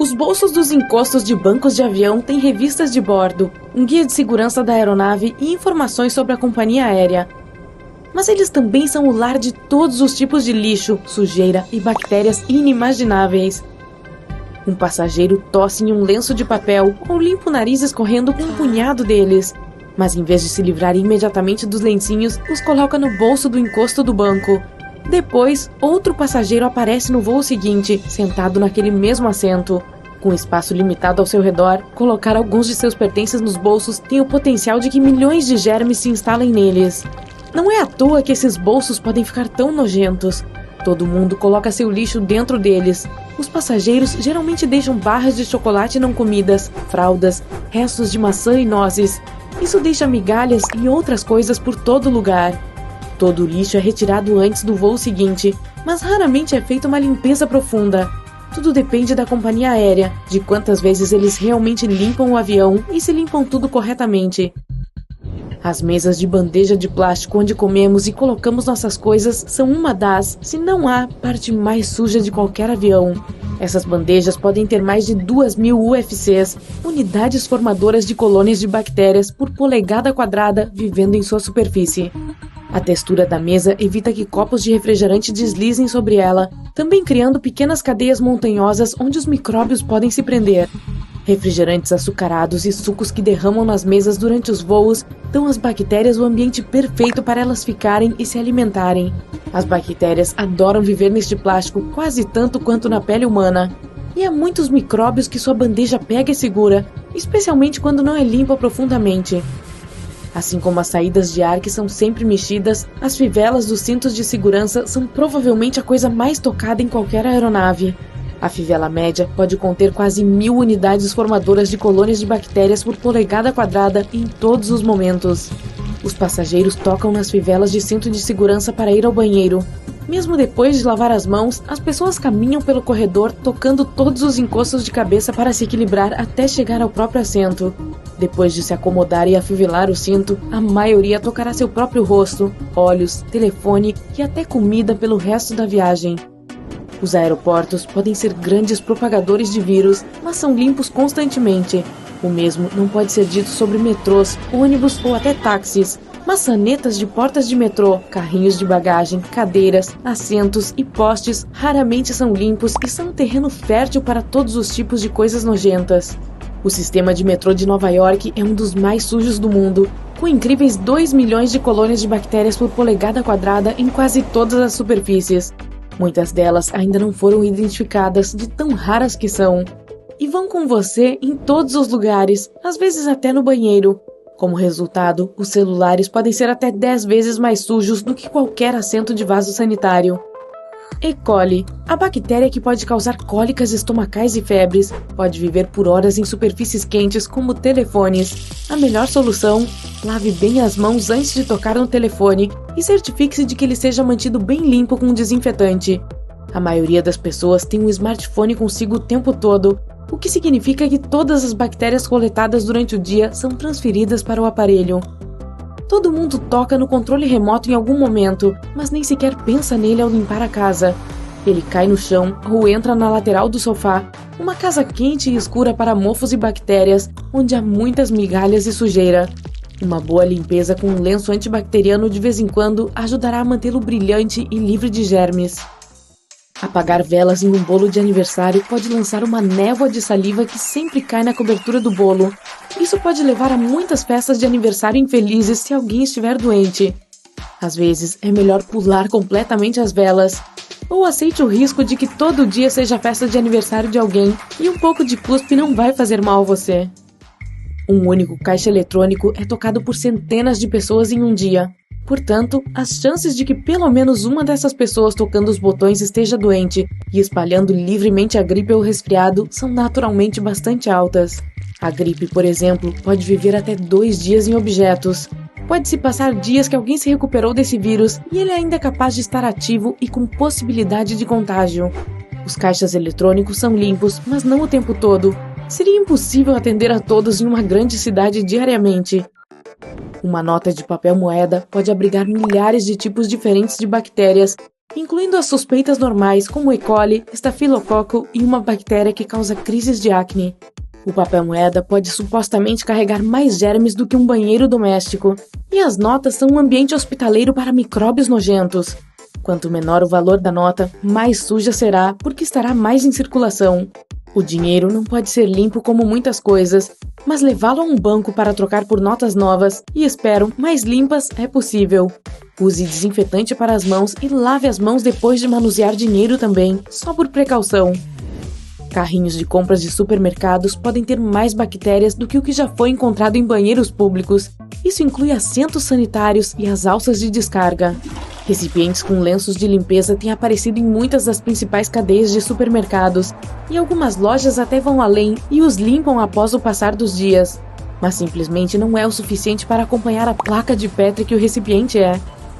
Os bolsos dos encostos de bancos de avião têm revistas de bordo, um guia de segurança da aeronave e informações sobre a companhia aérea. Mas eles também são o lar de todos os tipos de lixo, sujeira e bactérias inimagináveis. Um passageiro tosse em um lenço de papel ou limpa o nariz escorrendo com um punhado deles. Mas em vez de se livrar imediatamente dos lencinhos, os coloca no bolso do encosto do banco. Depois, outro passageiro aparece no voo seguinte, sentado naquele mesmo assento. Com espaço limitado ao seu redor, colocar alguns de seus pertences nos bolsos tem o potencial de que milhões de germes se instalem neles. Não é à toa que esses bolsos podem ficar tão nojentos. Todo mundo coloca seu lixo dentro deles. Os passageiros geralmente deixam barras de chocolate não comidas, fraldas, restos de maçã e nozes. Isso deixa migalhas e outras coisas por todo lugar. Todo o lixo é retirado antes do voo seguinte, mas raramente é feita uma limpeza profunda. Tudo depende da companhia aérea, de quantas vezes eles realmente limpam o avião e se limpam tudo corretamente. As mesas de bandeja de plástico onde comemos e colocamos nossas coisas são uma das, se não a, parte mais suja de qualquer avião. Essas bandejas podem ter mais de 2.000 UFCs, unidades formadoras de colônias de bactérias por polegada quadrada vivendo em sua superfície. A textura da mesa evita que copos de refrigerante deslizem sobre ela, também criando pequenas cadeias montanhosas onde os micróbios podem se prender. Refrigerantes açucarados e sucos que derramam nas mesas durante os voos dão às bactérias o ambiente perfeito para elas ficarem e se alimentarem. As bactérias adoram viver neste plástico quase tanto quanto na pele humana. E há muitos micróbios que sua bandeja pega e segura, especialmente quando não é limpa profundamente. Assim como as saídas de ar que são sempre mexidas, as fivelas dos cintos de segurança são provavelmente a coisa mais tocada em qualquer aeronave. A fivela média pode conter quase 1.000 unidades formadoras de colônias de bactérias por polegada quadrada em todos os momentos. Os passageiros tocam nas fivelas de cinto de segurança para ir ao banheiro. Mesmo depois de lavar as mãos, as pessoas caminham pelo corredor tocando todos os encostos de cabeça para se equilibrar até chegar ao próprio assento. Depois de se acomodar e afivelar o cinto, a maioria tocará seu próprio rosto, olhos, telefone e até comida pelo resto da viagem. Os aeroportos podem ser grandes propagadores de vírus, mas são limpos constantemente. O mesmo não pode ser dito sobre metrôs, ônibus ou até táxis. Maçanetas de portas de metrô, carrinhos de bagagem, cadeiras, assentos e postes raramente são limpos e são um terreno fértil para todos os tipos de coisas nojentas. O sistema de metrô de Nova York é um dos mais sujos do mundo, com incríveis 2 milhões de colônias de bactérias por polegada quadrada em quase todas as superfícies. Muitas delas ainda não foram identificadas de tão raras que são. E vão com você em todos os lugares, às vezes até no banheiro. Como resultado, os celulares podem ser até 10 vezes mais sujos do que qualquer assento de vaso sanitário. E. coli, a bactéria que pode causar cólicas estomacais e febres, pode viver por horas em superfícies quentes como telefones. A melhor solução? Lave bem as mãos antes de tocar no telefone e certifique-se de que ele seja mantido bem limpo com um desinfetante. A maioria das pessoas tem um smartphone consigo o tempo todo, o que significa que todas as bactérias coletadas durante o dia são transferidas para o aparelho. Todo mundo toca no controle remoto em algum momento, mas nem sequer pensa nele ao limpar a casa. Ele cai no chão ou entra na lateral do sofá, uma casa quente e escura para mofos e bactérias, onde há muitas migalhas e sujeira. Uma boa limpeza com um lenço antibacteriano de vez em quando ajudará a mantê-lo brilhante e livre de germes. Apagar velas em um bolo de aniversário pode lançar uma névoa de saliva que sempre cai na cobertura do bolo. Isso pode levar a muitas festas de aniversário infelizes se alguém estiver doente. Às vezes, é melhor pular completamente as velas. Ou aceite o risco de que todo dia seja a festa de aniversário de alguém e um pouco de cuspe não vai fazer mal a você. Um único caixa eletrônico é tocado por centenas de pessoas em um dia. Portanto, as chances de que pelo menos uma dessas pessoas tocando os botões esteja doente e espalhando livremente a gripe ou resfriado são naturalmente bastante altas. A gripe, por exemplo, pode viver até 2 dias em objetos. Pode-se passar dias que alguém se recuperou desse vírus e ele ainda é capaz de estar ativo e com possibilidade de contágio. Os caixas eletrônicos são limpos, mas não o tempo todo. Seria impossível atender a todos em uma grande cidade diariamente. Uma nota de papel moeda pode abrigar milhares de tipos diferentes de bactérias incluindo as suspeitas normais como E. coli, estafilococo e uma bactéria que causa crises de acne. O papel moeda pode supostamente carregar mais germes do que um banheiro doméstico, e as notas são um ambiente hospitaleiro para micróbios nojentos. Quanto menor o valor da nota, mais suja será porque estará mais em circulação. O dinheiro não pode ser limpo como muitas coisas, mas levá-lo a um banco para trocar por notas novas e, espero, mais limpas é possível. Use desinfetante para as mãos e lave as mãos depois de manusear dinheiro também, só por precaução. Carrinhos de compras de supermercados podem ter mais bactérias do que o que já foi encontrado em banheiros públicos. Isso inclui assentos sanitários e as alças de descarga. Recipientes com lenços de limpeza têm aparecido em muitas das principais cadeias de supermercados, e algumas lojas até vão além e os limpam após o passar dos dias. Mas simplesmente não é o suficiente para acompanhar a placa de Petri que o recipiente é.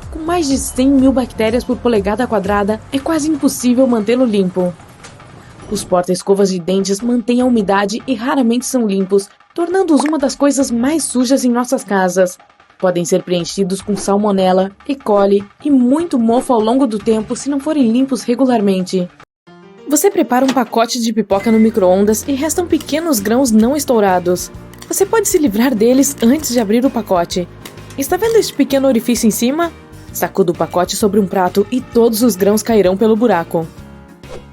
Com mais de 100.000 bactérias por polegada quadrada, é quase impossível mantê-lo limpo. Os porta-escovas de dentes mantêm a umidade e raramente são limpos, tornando-os uma das coisas mais sujas em nossas casas. Podem ser preenchidos com salmonela, E. coli e muito mofo ao longo do tempo se não forem limpos regularmente. Você prepara um pacote de pipoca no micro-ondas e restam pequenos grãos não estourados. Você pode se livrar deles antes de abrir o pacote. Está vendo este pequeno orifício em cima? Sacuda o pacote sobre um prato e todos os grãos cairão pelo buraco.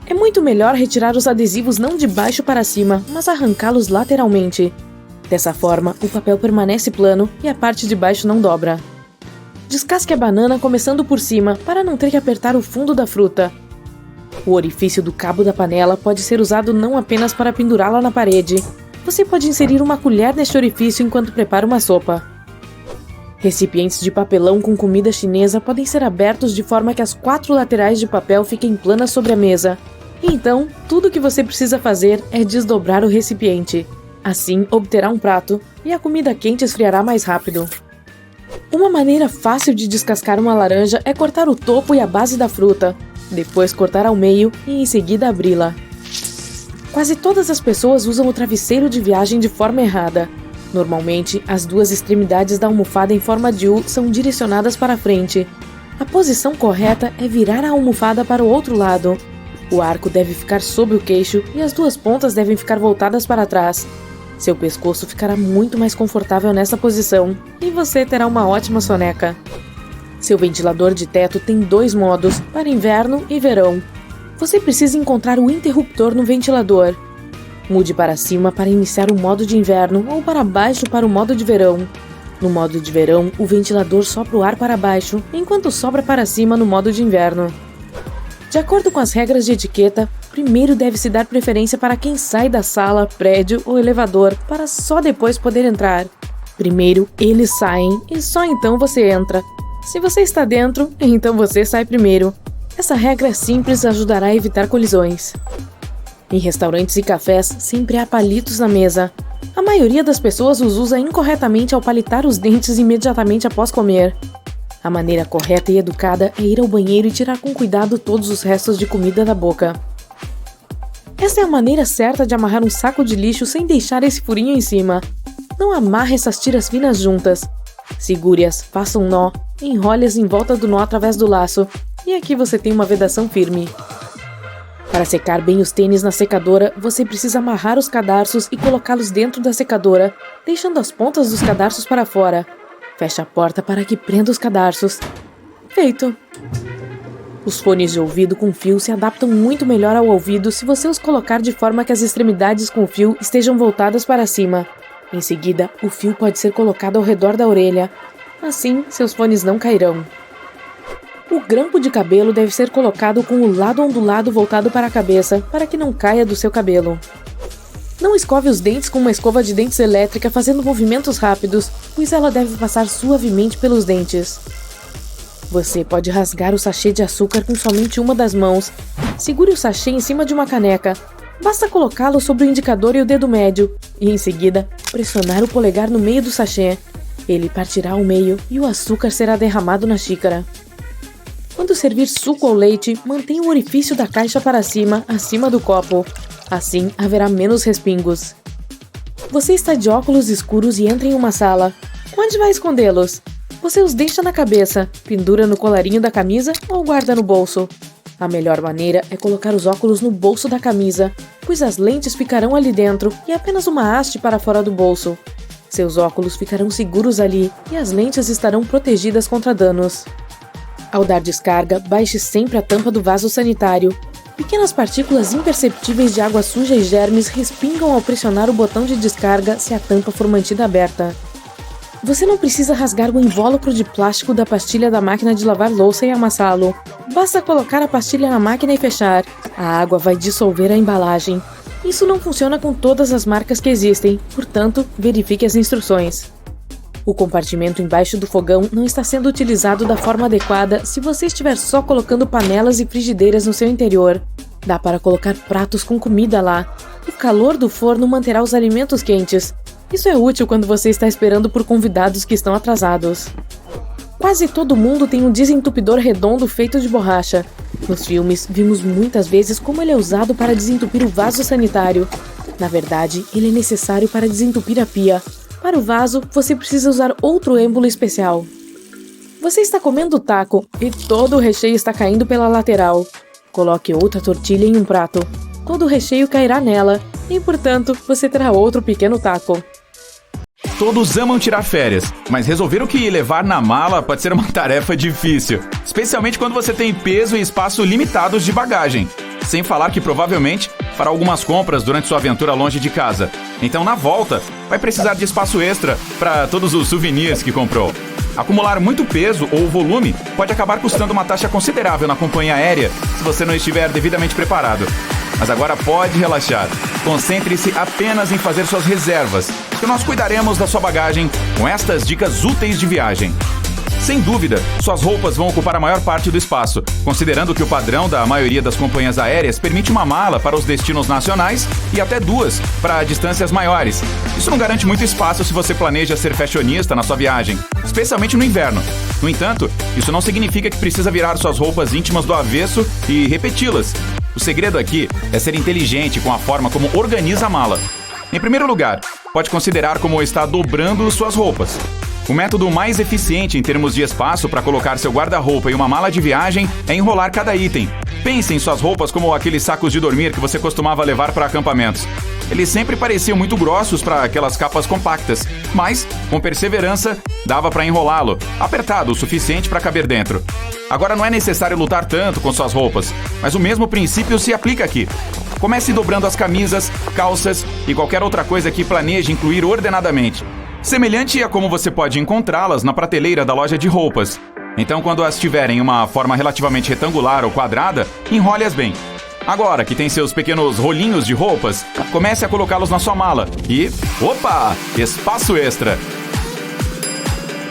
É muito melhor retirar os adesivos não de baixo para cima, mas arrancá-los lateralmente. Dessa forma, o papel permanece plano e a parte de baixo não dobra. Descasque a banana começando por cima, para não ter que apertar o fundo da fruta. O orifício do cabo da panela pode ser usado não apenas para pendurá-la na parede. Você pode inserir uma colher neste orifício enquanto prepara uma sopa. Recipientes de papelão com comida chinesa podem ser abertos de forma que as 4 laterais de papel fiquem planas sobre a mesa. E então, tudo o que você precisa fazer é desdobrar o recipiente. Assim, obterá um prato e a comida quente esfriará mais rápido. Uma maneira fácil de descascar uma laranja é cortar o topo e a base da fruta, depois cortar ao meio e em seguida abri-la. Quase todas as pessoas usam o travesseiro de viagem de forma errada. Normalmente, as 2 extremidades da almofada em forma de U são direcionadas para frente. A posição correta é virar a almofada para o outro lado. O arco deve ficar sob o queixo e as 2 pontas devem ficar voltadas para trás. Seu pescoço ficará muito mais confortável nessa posição e você terá uma ótima soneca. Seu ventilador de teto tem 2 modos, para inverno e verão. Você precisa encontrar o interruptor no ventilador. Mude para cima para iniciar o modo de inverno ou para baixo para o modo de verão. No modo de verão, o ventilador sopra o ar para baixo, enquanto sobra para cima no modo de inverno. De acordo com as regras de etiqueta, primeiro deve-se dar preferência para quem sai da sala, prédio ou elevador, para só depois poder entrar. Primeiro, eles saem e só então você entra. Se você está dentro, então você sai primeiro. Essa regra simples ajudará a evitar colisões. Em restaurantes e cafés, sempre há palitos na mesa. A maioria das pessoas os usa incorretamente ao palitar os dentes imediatamente após comer. A maneira correta e educada é ir ao banheiro e tirar com cuidado todos os restos de comida da boca. Essa é a maneira certa de amarrar um saco de lixo sem deixar esse furinho em cima. Não amarre essas tiras finas juntas. Segure-as, faça um nó, enrole-as em volta do nó através do laço, e aqui você tem uma vedação firme. Para secar bem os tênis na secadora, você precisa amarrar os cadarços e colocá-los dentro da secadora, deixando as pontas dos cadarços para fora. Feche a porta para que prenda os cadarços. Feito! Os fones de ouvido com fio se adaptam muito melhor ao ouvido se você os colocar de forma que as extremidades com fio estejam voltadas para cima. Em seguida, o fio pode ser colocado ao redor da orelha. Assim, seus fones não cairão. O grampo de cabelo deve ser colocado com o lado ondulado voltado para a cabeça, para que não caia do seu cabelo. Não escove os dentes com uma escova de dentes elétrica fazendo movimentos rápidos, pois ela deve passar suavemente pelos dentes. Você pode rasgar o sachê de açúcar com somente uma das mãos. Segure o sachê em cima de uma caneca. Basta colocá-lo sobre o indicador e o dedo médio, e em seguida, pressionar o polegar no meio do sachê. Ele partirá ao meio e o açúcar será derramado na xícara. Quando servir suco ou leite, mantenha o orifício da caixa para cima, acima do copo. Assim, haverá menos respingos. Você está de óculos escuros e entra em uma sala. Onde vai escondê-los? Você os deixa na cabeça, pendura no colarinho da camisa ou guarda no bolso. A melhor maneira é colocar os óculos no bolso da camisa, pois as lentes ficarão ali dentro e apenas uma haste para fora do bolso. Seus óculos ficarão seguros ali e as lentes estarão protegidas contra danos. Ao dar descarga, baixe sempre a tampa do vaso sanitário. Pequenas partículas imperceptíveis de água suja e germes respingam ao pressionar o botão de descarga se a tampa for mantida aberta. Você não precisa rasgar o invólucro de plástico da pastilha da máquina de lavar louça e amassá-lo. Basta colocar a pastilha na máquina e fechar. A água vai dissolver a embalagem. Isso não funciona com todas as marcas que existem, portanto, verifique as instruções. O compartimento embaixo do fogão não está sendo utilizado da forma adequada se você estiver só colocando panelas e frigideiras no seu interior. Dá para colocar pratos com comida lá. O calor do forno manterá os alimentos quentes. Isso é útil quando você está esperando por convidados que estão atrasados. Quase todo mundo tem um desentupidor redondo feito de borracha. Nos filmes, vimos muitas vezes como ele é usado para desentupir o vaso sanitário. Na verdade, ele é necessário para desentupir a pia. Para o vaso, você precisa usar outro êmbolo especial. Você está comendo taco e todo o recheio está caindo pela lateral. Coloque outra tortilha em um prato. Todo o recheio cairá nela e, portanto, você terá outro pequeno taco. Todos amam tirar férias, mas resolver o que levar na mala pode ser uma tarefa difícil, especialmente quando você tem peso e espaço limitados de bagagem. Sem falar que provavelmente fará algumas compras durante sua aventura longe de casa. Então, na volta, vai precisar de espaço extra para todos os souvenirs que comprou. Acumular muito peso ou volume pode acabar custando uma taxa considerável na companhia aérea se você não estiver devidamente preparado. Mas agora pode relaxar. Concentre-se apenas em fazer suas reservas, que nós cuidaremos da sua bagagem com estas dicas úteis de viagem. Sem dúvida, suas roupas vão ocupar a maior parte do espaço, considerando que o padrão da maioria das companhias aéreas permite uma mala para os destinos nacionais e até duas para distâncias maiores. Isso não garante muito espaço se você planeja ser fashionista na sua viagem, especialmente no inverno. No entanto, isso não significa que precisa virar suas roupas íntimas do avesso e repeti-las. O segredo aqui é ser inteligente com a forma como organiza a mala. Em primeiro lugar, pode considerar como está dobrando suas roupas. O método mais eficiente em termos de espaço para colocar seu guarda-roupa e uma mala de viagem é enrolar cada item. Pense em suas roupas como aqueles sacos de dormir que você costumava levar para acampamentos. Eles sempre pareciam muito grossos para aquelas capas compactas, mas, com perseverança, dava para enrolá-lo, apertado o suficiente para caber dentro. Agora não é necessário lutar tanto com suas roupas, mas o mesmo princípio se aplica aqui. Comece dobrando as camisas, calças e qualquer outra coisa que planeje incluir ordenadamente. Semelhante a como você pode encontrá-las na prateleira da loja de roupas. Então, quando as tiverem em uma forma relativamente retangular ou quadrada, enrole-as bem. Agora que tem seus pequenos rolinhos de roupas, comece a colocá-los na sua mala e... Opa! Espaço extra!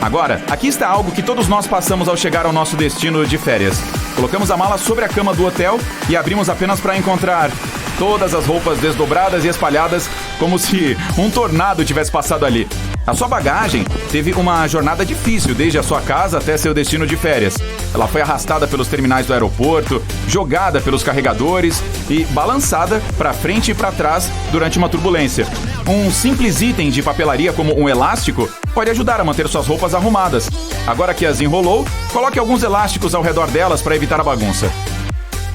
Agora, aqui está algo que todos nós passamos ao chegar ao nosso destino de férias. Colocamos a mala sobre a cama do hotel e abrimos apenas para encontrar todas as roupas desdobradas e espalhadas como se um tornado tivesse passado ali. A sua bagagem teve uma jornada difícil desde a sua casa até seu destino de férias. Ela foi arrastada pelos terminais do aeroporto, jogada pelos carregadores e balançada para frente e para trás durante uma turbulência. Um simples item de papelaria como um elástico pode ajudar a manter suas roupas arrumadas. Agora que as enrolou, coloque alguns elásticos ao redor delas para evitar a bagunça.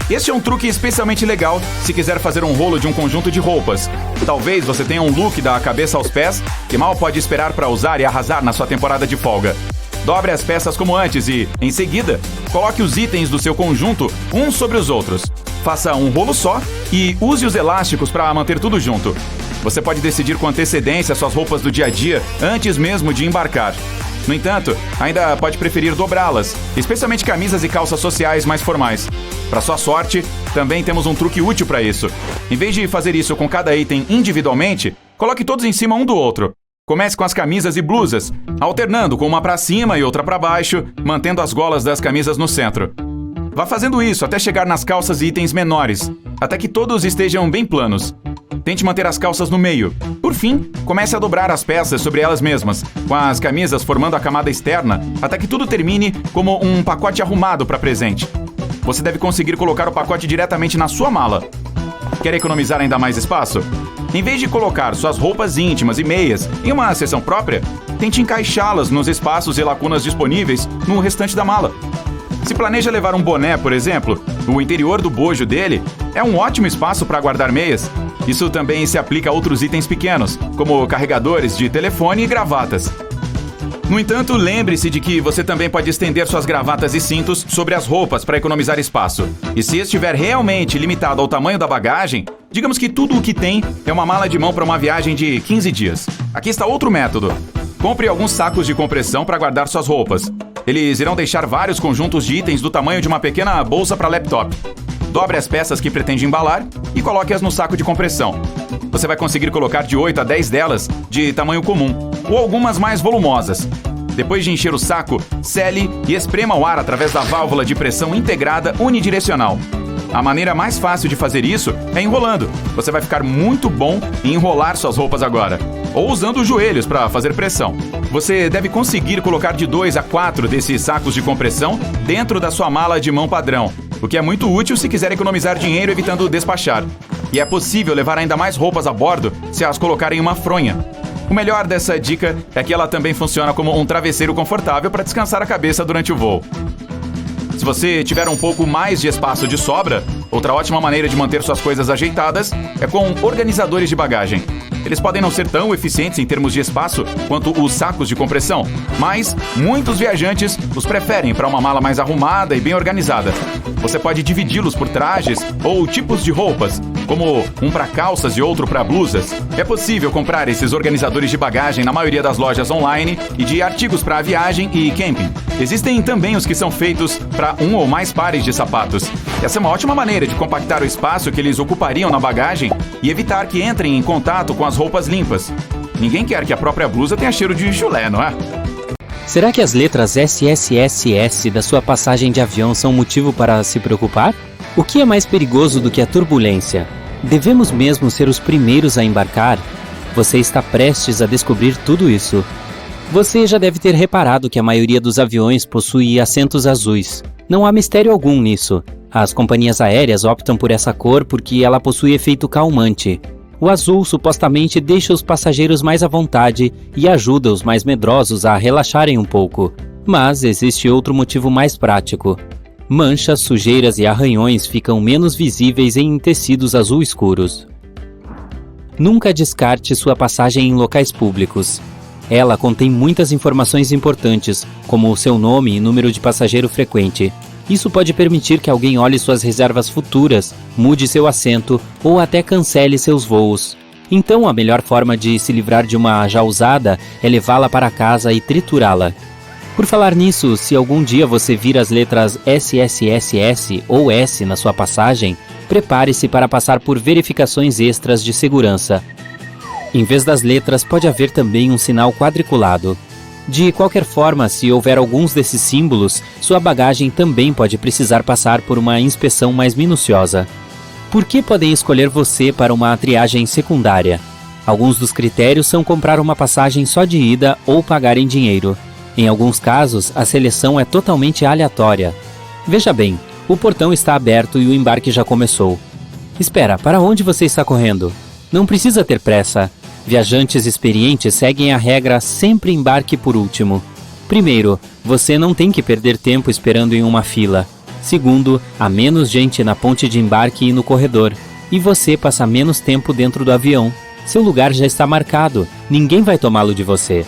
Este é um truque especialmente legal se quiser fazer um rolo de um conjunto de roupas. Talvez você tenha um look da cabeça aos pés que mal pode esperar para usar e arrasar na sua temporada de folga. Dobre as peças como antes e, em seguida, coloque os itens do seu conjunto uns sobre os outros. Faça um rolo só e use os elásticos para manter tudo junto. Você pode decidir com antecedência suas roupas do dia a dia antes mesmo de embarcar. No entanto, ainda pode preferir dobrá-las, especialmente camisas e calças sociais mais formais. Para sua sorte, também temos um truque útil para isso. Em vez de fazer isso com cada item individualmente, coloque todos em cima um do outro. Comece com as camisas e blusas, alternando com uma para cima e outra para baixo, mantendo as golas das camisas no centro. Vá fazendo isso até chegar nas calças e itens menores, até que todos estejam bem planos. Tente manter as calças no meio. Por fim, comece a dobrar as peças sobre elas mesmas, com as camisas formando a camada externa, até que tudo termine como um pacote arrumado para presente. Você deve conseguir colocar o pacote diretamente na sua mala. Quer economizar ainda mais espaço? Em vez de colocar suas roupas íntimas e meias em uma seção própria, tente encaixá-las nos espaços e lacunas disponíveis no restante da mala. Se planeja levar um boné, por exemplo, o interior do bojo dele é um ótimo espaço para guardar meias. Isso também se aplica a outros itens pequenos, como carregadores de telefone e gravatas. No entanto, lembre-se de que você também pode estender suas gravatas e cintos sobre as roupas para economizar espaço. E se estiver realmente limitado ao tamanho da bagagem, digamos que tudo o que tem é uma mala de mão para uma viagem de 15 dias. Aqui está outro método. Compre alguns sacos de compressão para guardar suas roupas. Eles irão deixar vários conjuntos de itens do tamanho de uma pequena bolsa para laptop. Dobre as peças que pretende embalar e coloque-as no saco de compressão. Você vai conseguir colocar de 8 a 10 delas de tamanho comum, ou algumas mais volumosas. Depois de encher o saco, sele e esprema o ar através da válvula de pressão integrada unidirecional. A maneira mais fácil de fazer isso é enrolando. Você vai ficar muito bom em enrolar suas roupas agora. Ou usando os joelhos para fazer pressão. Você deve conseguir colocar de 2 a 4 desses sacos de compressão dentro da sua mala de mão padrão, o que é muito útil se quiser economizar dinheiro evitando despachar. E é possível levar ainda mais roupas a bordo se as colocar em uma fronha. O melhor dessa dica é que ela também funciona como um travesseiro confortável para descansar a cabeça durante o voo. Se você tiver um pouco mais de espaço de sobra, outra ótima maneira de manter suas coisas ajeitadas é com organizadores de bagagem. Eles podem não ser tão eficientes em termos de espaço quanto os sacos de compressão, mas muitos viajantes os preferem para uma mala mais arrumada e bem organizada. Você pode dividi-los por trajes ou tipos de roupas, como um para calças e outro para blusas. É possível comprar esses organizadores de bagagem na maioria das lojas online e de artigos para viagem e camping. Existem também os que são feitos para um ou mais pares de sapatos. Essa é uma ótima maneira de compactar o espaço que eles ocupariam na bagagem e evitar que entrem em contato com as roupas limpas. Ninguém quer que a própria blusa tenha cheiro de chulé, não é? Será que as letras SSSS da sua passagem de avião são motivo para se preocupar? O que é mais perigoso do que a turbulência? Devemos mesmo ser os primeiros a embarcar? Você está prestes a descobrir tudo isso. Você já deve ter reparado que a maioria dos aviões possui assentos azuis. Não há mistério algum nisso. As companhias aéreas optam por essa cor porque ela possui efeito calmante. O azul supostamente deixa os passageiros mais à vontade e ajuda os mais medrosos a relaxarem um pouco. Mas existe outro motivo mais prático. Manchas, sujeiras e arranhões ficam menos visíveis em tecidos azul escuros. Nunca descarte sua passagem em locais públicos. Ela contém muitas informações importantes, como o seu nome e número de passageiro frequente. Isso pode permitir que alguém olhe suas reservas futuras, mude seu assento ou até cancele seus voos. Então, a melhor forma de se livrar de uma já usada é levá-la para casa e triturá-la. Por falar nisso, se algum dia você vir as letras SSSS ou S na sua passagem, prepare-se para passar por verificações extras de segurança. Em vez das letras, pode haver também um sinal quadriculado. De qualquer forma, se houver alguns desses símbolos, sua bagagem também pode precisar passar por uma inspeção mais minuciosa. Por que podem escolher você para uma triagem secundária? Alguns dos critérios são comprar uma passagem só de ida ou pagar em dinheiro. Em alguns casos, a seleção é totalmente aleatória. Veja bem, o portão está aberto e o embarque já começou. Espera, para onde você está correndo? Não precisa ter pressa. Viajantes experientes seguem a regra sempre embarque por último. Primeiro, você não tem que perder tempo esperando em uma fila. Segundo, há menos gente na ponte de embarque e no corredor. E você passa menos tempo dentro do avião. Seu lugar já está marcado, ninguém vai tomá-lo de você.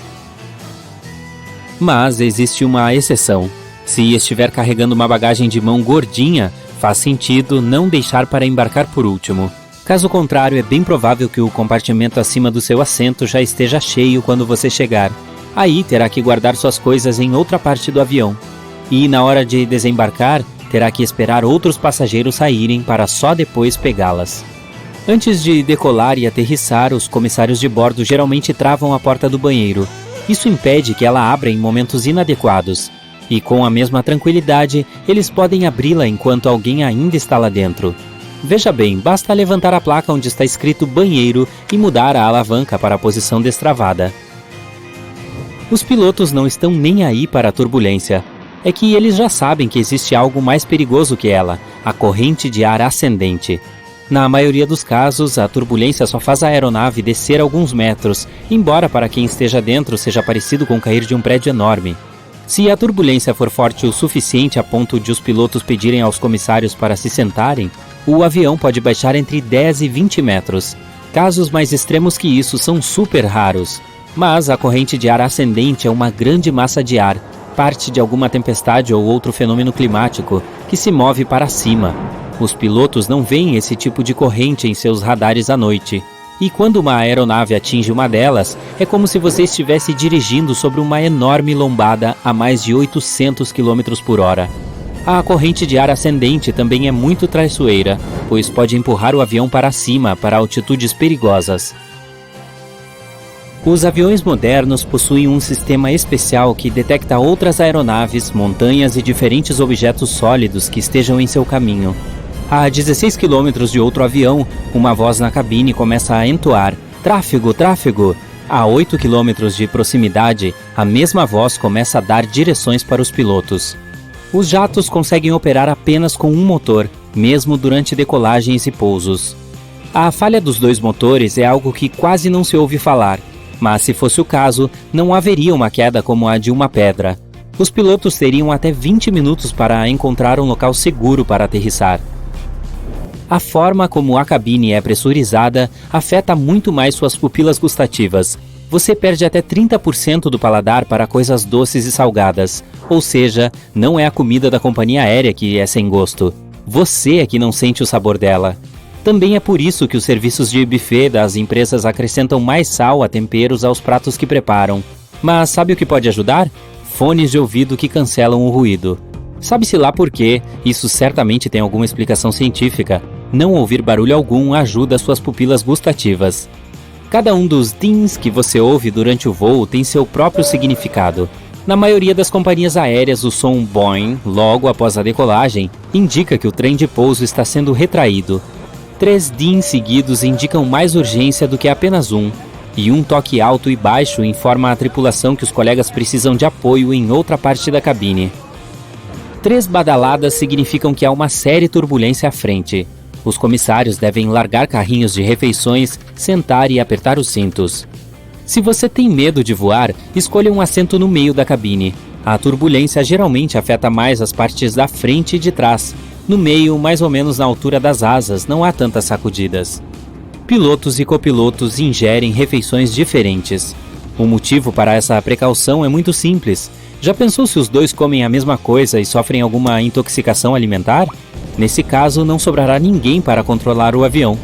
Mas existe uma exceção. Se estiver carregando uma bagagem de mão gordinha, faz sentido não deixar para embarcar por último. Caso contrário, é bem provável que o compartimento acima do seu assento já esteja cheio quando você chegar. Aí terá que guardar suas coisas em outra parte do avião. E na hora de desembarcar, terá que esperar outros passageiros saírem para só depois pegá-las. Antes de decolar e aterrissar, os comissários de bordo geralmente travam a porta do banheiro. Isso impede que ela abra em momentos inadequados. E com a mesma tranquilidade, eles podem abri-la enquanto alguém ainda está lá dentro. Veja bem, basta levantar a placa onde está escrito banheiro e mudar a alavanca para a posição destravada. Os pilotos não estão nem aí para a turbulência. É que eles já sabem que existe algo mais perigoso que ela, a corrente de ar ascendente. Na maioria dos casos, a turbulência só faz a aeronave descer alguns metros, embora para quem esteja dentro seja parecido com cair de um prédio enorme. Se a turbulência for forte o suficiente a ponto de os pilotos pedirem aos comissários para se sentarem, o avião pode baixar entre 10 e 20 metros. Casos mais extremos que isso são super raros. Mas a corrente de ar ascendente é uma grande massa de ar, parte de alguma tempestade ou outro fenômeno climático, que se move para cima. Os pilotos não veem esse tipo de corrente em seus radares à noite. E quando uma aeronave atinge uma delas, é como se você estivesse dirigindo sobre uma enorme lombada a mais de 800 km por hora. A corrente de ar ascendente também é muito traiçoeira, pois pode empurrar o avião para cima, para altitudes perigosas. Os aviões modernos possuem um sistema especial que detecta outras aeronaves, montanhas e diferentes objetos sólidos que estejam em seu caminho. A 16 km de outro avião, uma voz na cabine começa a entoar: "Tráfego, tráfego!". A 8 km de proximidade, a mesma voz começa a dar direções para os pilotos. Os jatos conseguem operar apenas com um motor, mesmo durante decolagens e pousos. A falha dos dois motores é algo que quase não se ouve falar, mas se fosse o caso, não haveria uma queda como a de uma pedra. Os pilotos teriam até 20 minutos para encontrar um local seguro para aterrissar. A forma como a cabine é pressurizada afeta muito mais suas pupilas gustativas. Você perde até 30% do paladar para coisas doces e salgadas. Ou seja, não é a comida da companhia aérea que é sem gosto. Você é que não sente o sabor dela. Também é por isso que os serviços de buffet das empresas acrescentam mais sal a temperos aos pratos que preparam. Mas sabe o que pode ajudar? Fones de ouvido que cancelam o ruído. Sabe-se lá por quê, isso certamente tem alguma explicação científica. Não ouvir barulho algum ajuda suas pupilas gustativas. Cada um dos dings que você ouve durante o voo tem seu próprio significado. Na maioria das companhias aéreas, o som boing, logo após a decolagem, indica que o trem de pouso está sendo retraído. 3 dings seguidos indicam mais urgência do que apenas um, e um toque alto e baixo informa a tripulação que os colegas precisam de apoio em outra parte da cabine. 3 badaladas significam que há uma séria turbulência à frente. Os comissários devem largar carrinhos de refeições, sentar e apertar os cintos. Se você tem medo de voar, escolha um assento no meio da cabine. A turbulência geralmente afeta mais as partes da frente e de trás. No meio, mais ou menos na altura das asas, não há tantas sacudidas. Pilotos e copilotos ingerem refeições diferentes. O motivo para essa precaução é muito simples. Já pensou se os dois comem a mesma coisa e sofrem alguma intoxicação alimentar? Nesse caso, não sobrará ninguém para controlar o avião.